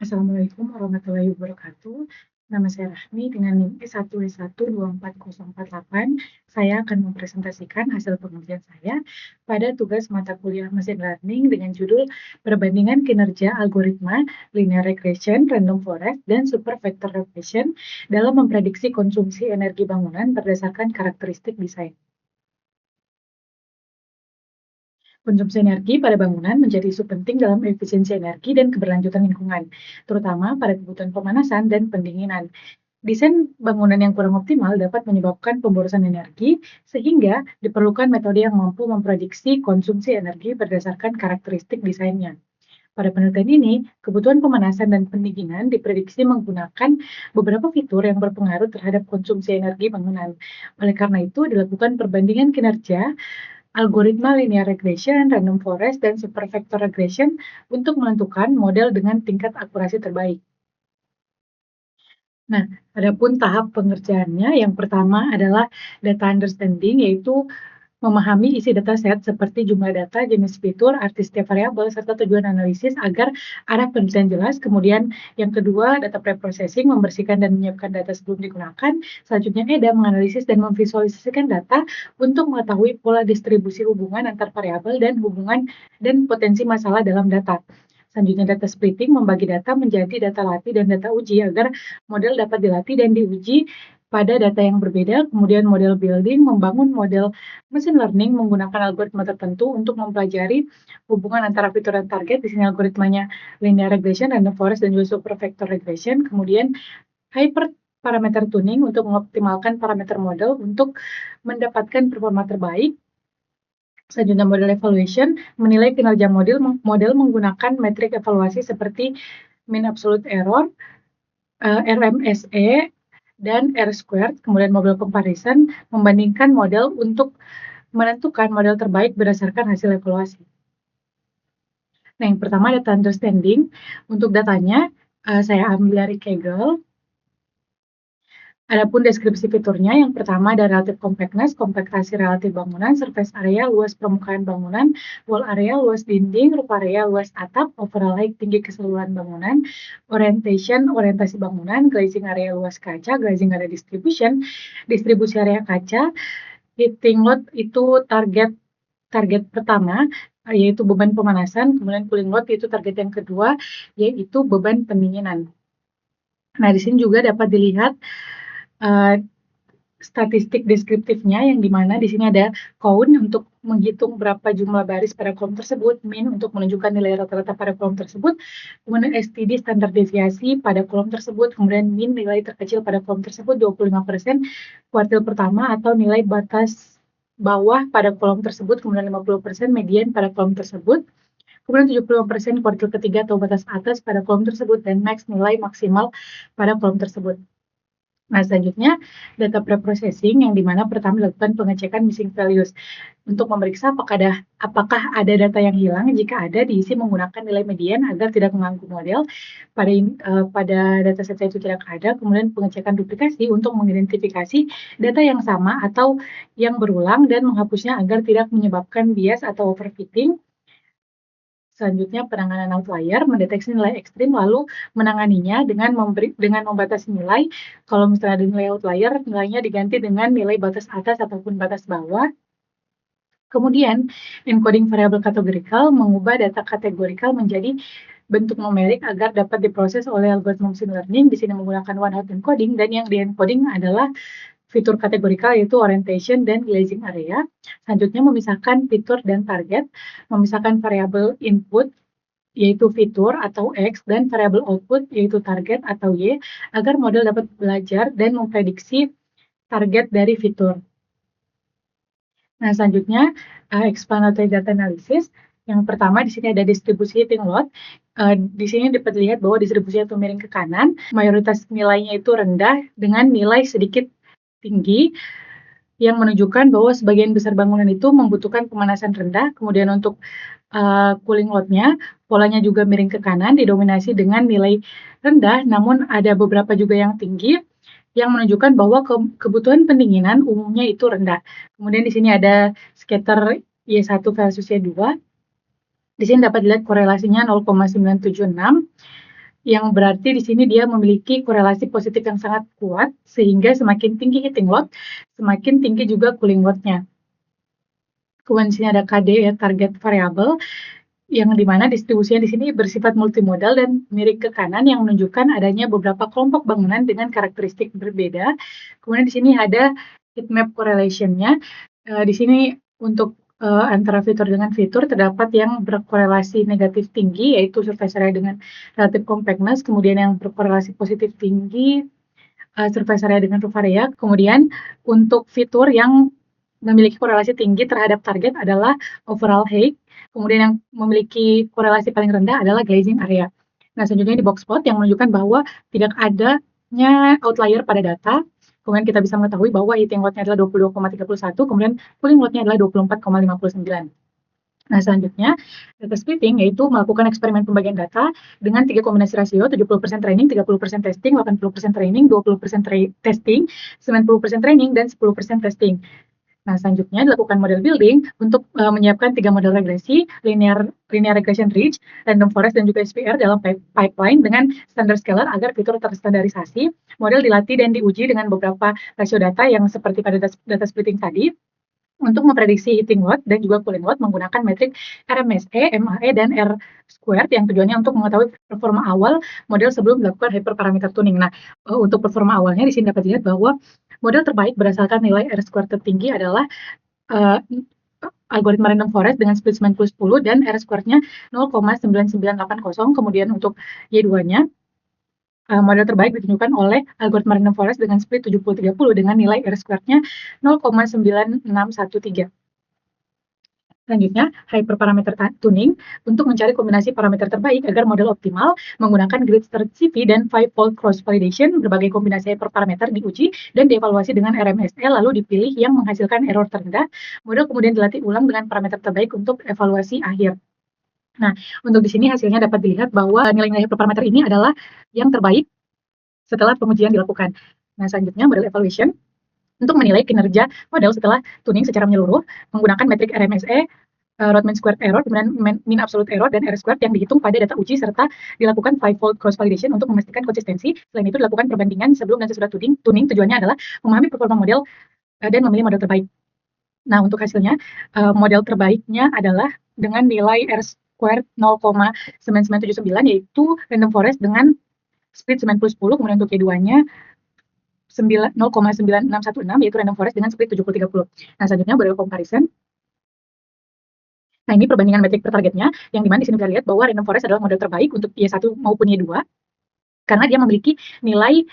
Assalamualaikum warahmatullahi wabarakatuh. Nama saya Rahmi dengan NIM S1W124048. Saya akan mempresentasikan hasil pengerjaan saya pada tugas mata kuliah Machine Learning dengan judul Perbandingan Kinerja Algoritma Linear Regression, Random Forest, dan Super Vector Regression dalam memprediksi konsumsi energi bangunan berdasarkan karakteristik desain. Konsumsi energi pada bangunan menjadi isu penting dalam efisiensi energi dan keberlanjutan lingkungan, terutama pada kebutuhan pemanasan dan pendinginan. Desain bangunan yang kurang optimal dapat menyebabkan pemborosan energi, sehingga diperlukan metode yang mampu memprediksi konsumsi energi berdasarkan karakteristik desainnya. Pada penelitian ini, kebutuhan pemanasan dan pendinginan diprediksi menggunakan beberapa fitur yang berpengaruh terhadap konsumsi energi bangunan. Oleh karena itu, dilakukan perbandingan kinerja algoritma linear regression, random forest, dan super vector regression untuk menentukan model dengan tingkat akurasi terbaik. Nah, adapun tahap pengerjaannya, yang pertama adalah data understanding, yaitu memahami isi dataset seperti jumlah data, jenis fitur, arti setiap variabel, serta tujuan analisis agar arah penelitian jelas. Kemudian yang kedua, data preprocessing, membersihkan dan menyiapkan data sebelum digunakan. Selanjutnya, EDA, menganalisis dan memvisualisasikan data untuk mengetahui pola distribusi hubungan antar variabel dan hubungan dan potensi masalah dalam data. Selanjutnya, data splitting, membagi data menjadi data latih dan data uji agar model dapat dilatih dan diuji pada data yang berbeda. Kemudian model building, membangun model machine learning menggunakan algoritma tertentu untuk mempelajari hubungan antara fitur dan target. Di sini algoritmanya linear regression, random forest, dan juga super vector regression. Kemudian hyper parameter tuning untuk mengoptimalkan parameter model untuk mendapatkan performa terbaik. Selanjutnya model evaluation, menilai kinerja model menggunakan metrik evaluasi seperti mean absolute error, RMSE, dan R-squared. Kemudian model comparison, membandingkan model untuk menentukan model terbaik berdasarkan hasil evaluasi. Nah, yang pertama data understanding. Untuk datanya, saya ambil dari Kaggle. Adapun deskripsi fiturnya, yang pertama ada relative compactness, kompaktasi relatif bangunan, surface area, luas permukaan bangunan, wall area, luas dinding, roof area, luas atap, overall height, tinggi keseluruhan bangunan, orientation, orientasi bangunan, glazing area, luas kaca, glazing area distribution, distribusi area kaca, heating load itu target pertama, yaitu beban pemanasan, kemudian cooling load itu target yang kedua, yaitu beban pendinginan. Nah, di sini juga dapat dilihat statistik deskriptifnya, yang dimana di sini ada count untuk menghitung berapa jumlah baris pada kolom tersebut, min untuk menunjukkan nilai rata-rata pada kolom tersebut, kemudian STD standar deviasi pada kolom tersebut, kemudian min nilai terkecil pada kolom tersebut 25% kuartil pertama atau nilai batas bawah pada kolom tersebut, kemudian 50% median pada kolom tersebut, kemudian 75% kuartil ketiga atau batas atas pada kolom tersebut, dan max nilai maksimal pada kolom tersebut. Nah, selanjutnya data preprocessing, yang dimana pertama dilakukan pengecekan missing values untuk memeriksa apakah ada data yang hilang. Jika ada, diisi menggunakan nilai median agar tidak mengganggu model. Pada dataset itu tidak ada. Kemudian pengecekan duplikasi untuk mengidentifikasi data yang sama atau yang berulang dan menghapusnya agar tidak menyebabkan bias atau overfitting. Selanjutnya penanganan outlier, mendeteksi nilai ekstrim lalu menanganinya dengan membatasi nilai. Kalau misalnya ada nilai outlier, nilainya diganti dengan nilai batas atas ataupun batas bawah. Kemudian encoding variabel kategorikal, mengubah data kategorikal menjadi bentuk numerik agar dapat diproses oleh algoritma machine learning. Di sini menggunakan one-hot encoding, dan yang di-encoding adalah fitur kategorikal, yaitu orientation dan glazing area. Selanjutnya memisahkan fitur dan target, memisahkan variabel input yaitu fitur atau X dan variabel output yaitu target atau Y agar model dapat belajar dan memprediksi target dari fitur. Nah, selanjutnya explanatory data analysis. Yang pertama di sini ada distribusi heating load. Di sini dapat dilihat bahwa distribusinya itu miring ke kanan, mayoritas nilainya itu rendah dengan nilai sedikit tinggi, yang menunjukkan bahwa sebagian besar bangunan itu membutuhkan pemanasan rendah. Kemudian untuk cooling load-nya, polanya juga miring ke kanan, didominasi dengan nilai rendah, namun ada beberapa juga yang tinggi, yang menunjukkan bahwa kebutuhan pendinginan umumnya itu rendah. Kemudian di sini ada scatter Y1 versus Y2. Di sini dapat dilihat korelasinya 0,976. yang berarti di sini dia memiliki korelasi positif yang sangat kuat, sehingga semakin tinggi heating load, semakin tinggi juga cooling load-nya. Kemudian di sini ada KD ya, target variable, yang dimana distribusinya di sini bersifat multimodal dan miring ke kanan yang menunjukkan adanya beberapa kelompok bangunan dengan karakteristik berbeda. Kemudian di sini ada heat map correlation-nya. Di sini untuk antara fitur dengan fitur terdapat yang berkorelasi negatif tinggi, yaitu surface area dengan relative compactness, kemudian yang berkorelasi positif tinggi, surface area dengan roof area. Kemudian untuk fitur yang memiliki korelasi tinggi terhadap target adalah overall height, kemudian yang memiliki korelasi paling rendah adalah glazing area. Nah, selanjutnya di box plot yang menunjukkan bahwa tidak adanya outlier pada data. Kemudian kita bisa mengetahui bahwa heating load-nya adalah 22,31, kemudian cooling load-nya adalah 24,59. Nah, selanjutnya data splitting yaitu melakukan eksperimen pembagian data dengan 3 kombinasi rasio, 70% training, 30% testing, 80% training, 20% testing, 90% training, dan 10% testing. Nah, selanjutnya dilakukan model building untuk menyiapkan 3 model regresi, linear regression ridge, random forest, dan juga SPR dalam pipeline dengan standar scalar agar fitur terstandarisasi. Model dilatih dan diuji dengan beberapa rasio data yang seperti pada data splitting tadi untuk memprediksi heating load dan juga cooling load menggunakan metrik RMSE, MAE, dan R squared yang tujuannya untuk mengetahui performa awal model sebelum dilakukan hyperparameter tuning. Nah, untuk performa awalnya di sini dapat dilihat bahwa model terbaik berdasarkan nilai R squared tertinggi adalah uh, algoritma random forest dengan split 90-10 dan R squared-nya 0,9980. Kemudian untuk Y2-nya model terbaik ditunjukkan oleh algoritma random forest dengan split 70-30 dengan nilai R squared-nya 0,9613. Selanjutnya, hyperparameter tuning untuk mencari kombinasi parameter terbaik agar model optimal menggunakan grid start CV dan five-fold cross validation. Berbagai kombinasi hyperparameter diuji dan dievaluasi dengan RMSE lalu dipilih yang menghasilkan error terendah. Model kemudian dilatih ulang dengan parameter terbaik untuk evaluasi akhir. Nah, untuk di sini hasilnya dapat dilihat bahwa nilai-nilai hyperparameter ini adalah yang terbaik setelah pengujian dilakukan. Nah, selanjutnya model evaluation untuk menilai kinerja model setelah tuning secara menyeluruh menggunakan metrik RMSE, root mean squared error, kemudian mean absolute error, dan R squared yang dihitung pada data uji serta dilakukan five-fold cross validation untuk memastikan konsistensi. Selain itu dilakukan perbandingan sebelum dan sesudah tuning. Tujuannya adalah memahami performa model dan memilih model terbaik. Nah, untuk hasilnya model terbaiknya adalah dengan nilai R squared 0,9979 yaitu random forest dengan split 90-10, kemudian untuk Y2-nya 0,9616 yaitu random forest dengan split 70-30. Nah, selanjutnya model comparison. Nah, ini perbandingan metrik per targetnya, yang dimana di sini bisa lihat bahwa random forest adalah model terbaik untuk Y1 maupun Y2, karena dia memiliki nilai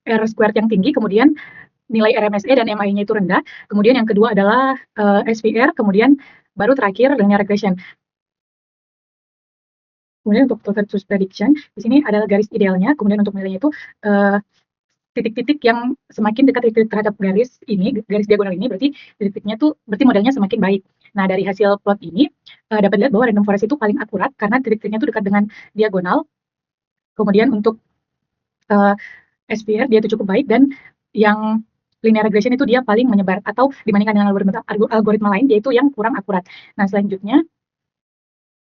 R squared yang tinggi, kemudian nilai RMSE dan MAE-nya itu rendah, kemudian yang kedua adalah SVR, kemudian baru terakhir linear regression. Kemudian untuk total truth prediction, di sini adalah garis idealnya, kemudian untuk nilainya itu titik-titik yang semakin dekat terhadap garis ini, garis diagonal ini, berarti titik-titiknya tuh berarti modelnya semakin baik. Nah, dari hasil plot ini dapat dilihat bahwa random forest itu paling akurat karena titik-titiknya itu dekat dengan diagonal. Kemudian untuk SVR dia itu cukup baik, dan yang linear regression itu dia paling menyebar atau dibandingkan dengan algoritma lain dia itu yang kurang akurat. Nah, selanjutnya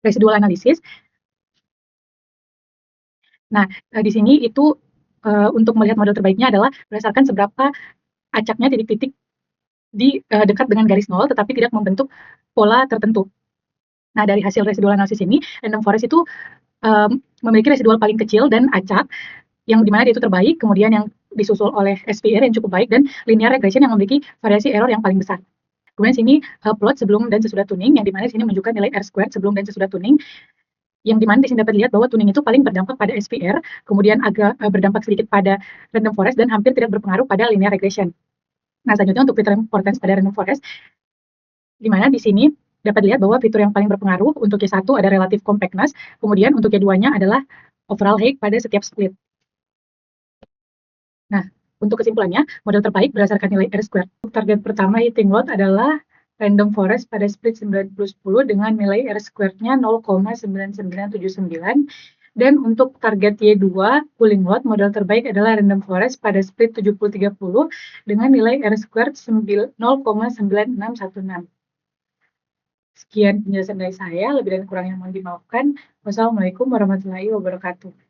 residual analysis. Nah, di sini itu untuk melihat model terbaiknya adalah berdasarkan seberapa acaknya titik-titik di dekat dengan garis nol, tetapi tidak membentuk pola tertentu. Nah, dari hasil residual analysis ini, random forest itu memiliki residual paling kecil dan acak, yang dimana dia itu terbaik, kemudian yang disusul oleh SVR yang cukup baik, dan linear regression yang memiliki variasi error yang paling besar. Kemudian sini plot sebelum dan sesudah tuning, yang dimana sini menunjukkan nilai R squared sebelum dan sesudah tuning, yang dimana di sini dapat dilihat bahwa tuning itu paling berdampak pada SVR, kemudian agak berdampak sedikit pada random forest, dan hampir tidak berpengaruh pada linear regression. Nah, selanjutnya untuk fitur importance pada random forest, di mana di sini dapat dilihat bahwa fitur yang paling berpengaruh untuk Y1 ada relative compactness, kemudian untuk Y2-nya adalah overall height pada setiap split. Nah, untuk kesimpulannya, model terbaik berdasarkan nilai R squared. Target pertama heating load adalah random forest pada split 90-10 dengan nilai R squared-nya 0,9979. Dan untuk target Y2 cooling load, model terbaik adalah random forest pada split 70-30 dengan nilai R squared 0,9616. Sekian penjelasan dari saya, lebih dan kurangnya mohon dimaafkan. Wassalamualaikum warahmatullahi wabarakatuh.